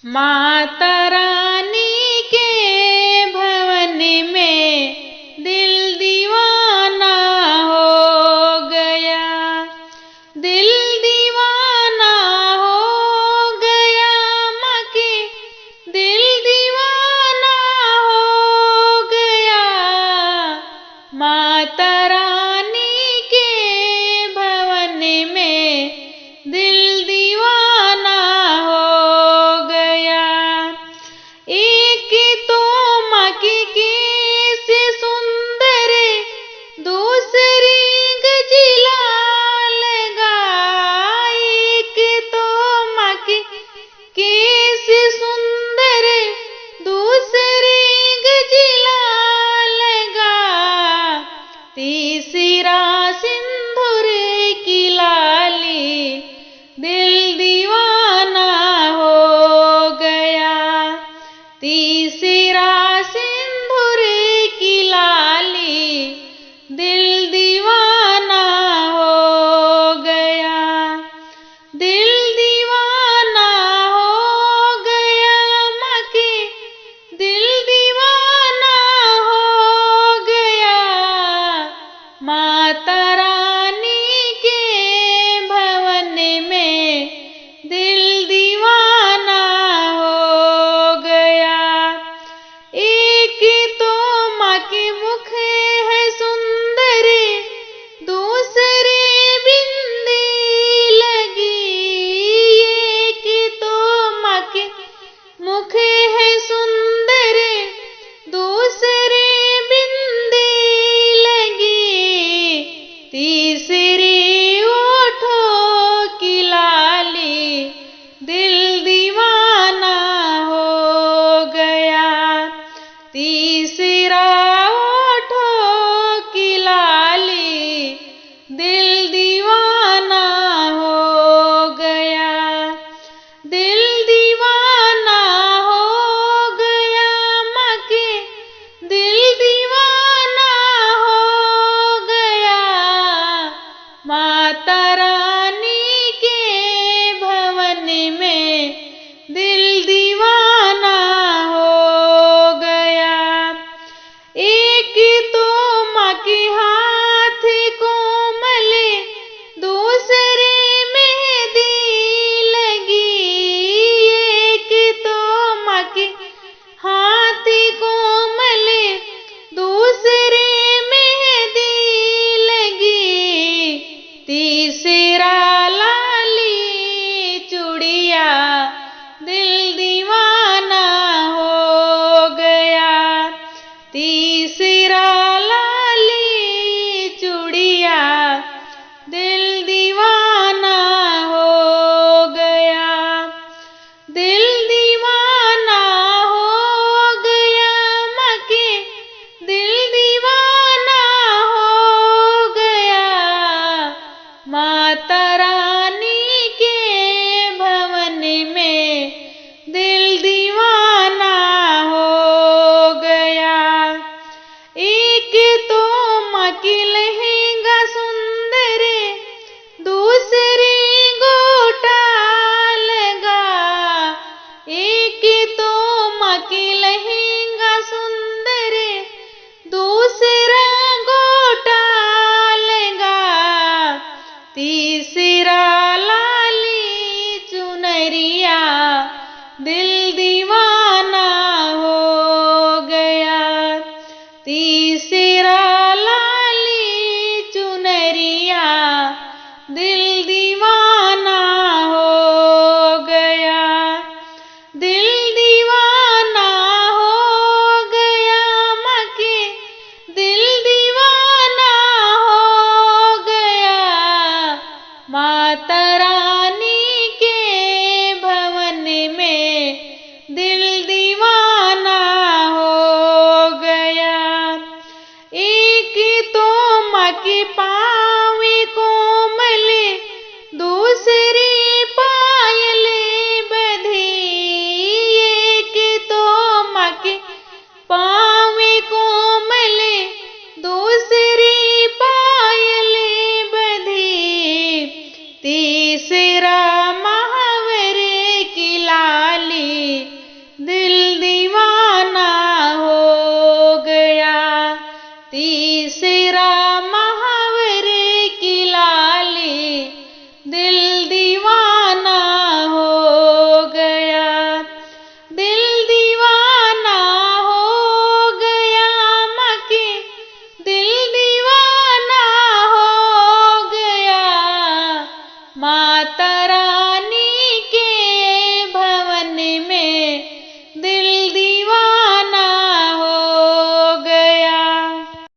माता रानी के भवन में दिल दीवाना हो गया, दिल दीवाना हो गया, माँ के दिल दीवाना हो गया। माता रानी के भवन में दिल दीवाना हो गया। एक तो माँ की केस सुंदर, दूसरी गजलाल गाय। एक तो माँ की केस सुंदर, दूसरी गजलाल गाय। तीसरा सिंदूर की लाली, दिल दीवाना हो गया। तीसरा सिंदूर की लाली, दिल दीवाना हो गया। दिल दीवाना हो गया, माँ के दिल दीवाना हो गया। माता रानी के भवन में दिल दीवाना हो गया। एक तो माँ के मुख है सुंदर, दूसरे बिंदी लगी। एक तो माँ के मुख है सुंदर, दूसरे बिंदी लगी। तीसरी ओठों की लाली, दिल दीवाना हो गया। तीसरा ओठों की लाली, दिल दीवाना हो गया। दिल दीवाना हो गया, माँ के दिल दीवाना हो गया। माता रानी के भवन में दिल दीवाना हो गया। एक तो माँ के हाथ कोमल, दूसरे मेहंदी लगी। एक तो माँ के हाथ कोमल, दूसरे मेहंदी लगी। तीसरा लाली चूड़िया, दिल दीवाना हो गया। तीसरा लाली चूड़िया, दिल दीवाना हो गया। दिल दीवाना हो गया, माँ के दिल दीवाना हो गया। माता रानी के भवन में दिल दीवाना हो गया। एक तो माँ की लहंगा सुंदर, दूसरी गोटा लगा। एक तो माँ की लहंगा सुंदर, दूसरा गोटा लगा। तीसरा लाली चुनरिया, दिल दीवाना हो गया। तीसरा लाली चुनरिया, दिल दीवाना हो गया। दिल दीवाना हो गया, माँ के दिल दीवाना हो गया। माता रानी के भवन में दिल दीवाना हो गया। एक तो माँ के पाँव कोमल, दूसरी पायल बधी। माता रानी